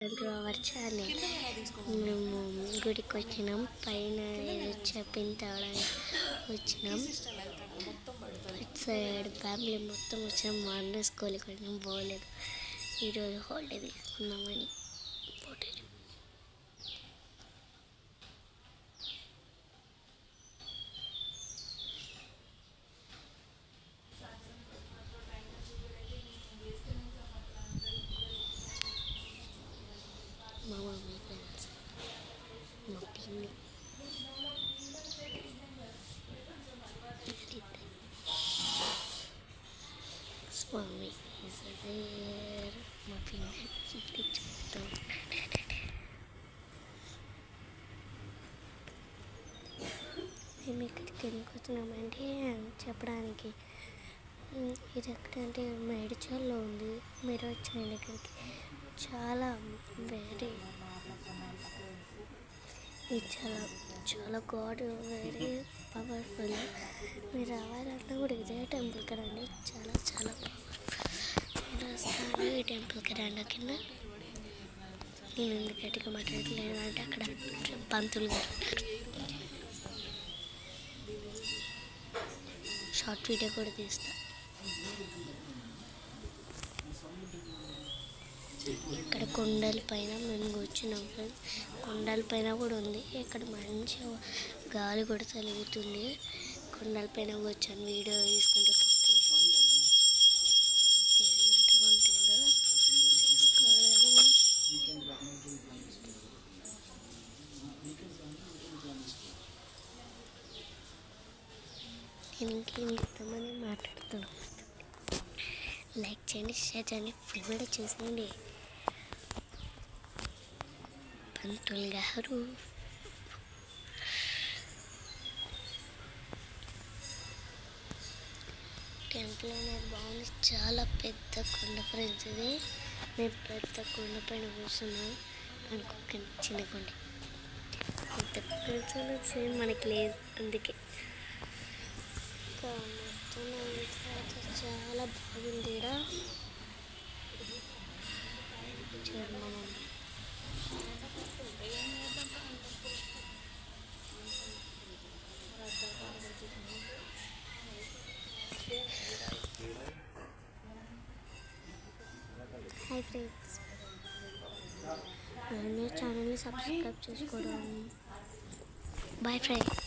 Welcome to our channel. మేము గుడికి వచ్చినాం, పైన చెప్పిన తావడానికి వచ్చినాం. ఇటు సైడ్ ఫ్యామిలీ మొత్తం వచ్చినాం. మా అన్న స్కూల్కి వెళ్ళినాం, పోలేదు. ఈరోజు హాలిడే తీసుకున్నామని ఫోటో. మా మమ్మీ ఫ్రెండ్స్, మా పిన్ని, స్వామి మా పిన్ని చెప్తాం. మేము ఇక్కడికి ఎందుకు వచ్చినామంటే చెప్పడానికి, ఇది ఎక్కడంటే మేడ్చల్లో ఉంది. మీరు వచ్చాయండి ఇక్కడికి. చాలా వెరీ ఇది చాలా గాడ్ వెరీ పవర్ఫుల్. మీరు రావాలన్నా కూడా ఇదే టెంపుల్కి రండి, చాలా మీరు వస్తారు. ఈ టెంపుల్కి రండి. కింద నేను ఎందుకు గట్టిగా మాట్లాడలేదు అంటే అక్కడ పంతులు గారు షార్ట్ వీడియో కూడా తీస్తా. ఇక్కడ కొండల పైన మేము కూర్చున్నాం ఫ్రెండ్స్. కొండల పైన కూడా ఉంది, ఇక్కడ మంచిగా గాలి కూడా తలుగుతుంది. కొండల పైన కూర్చొని వీడియో తీసుకుంటూ ఇంకేం చెప్తామని మాట్లాడుతున్నాం. లైక్ చేయండి, షేర్ చేయండి, ఫుల్ వీడియో చూసేయండి. పంతులు గారు టెంపుల్ అనేది బాగుంది. చాలా పెద్ద కొండ ఫ్రెండ్స్. ఇది మేము పెద్ద కొండ పైన కూర్చున్నాం అనుకోకండి, చిన్న కొండ. పెద్ద కొండ సేమ్ మనకి లేదు, అందుకే మొత్తం చాలా బాగుంది. హాయ్ ఫ్రెండ్స్, మీరు ఛానల్ని సబ్స్క్రైబ్ చేసుకోవడం. Bye friends.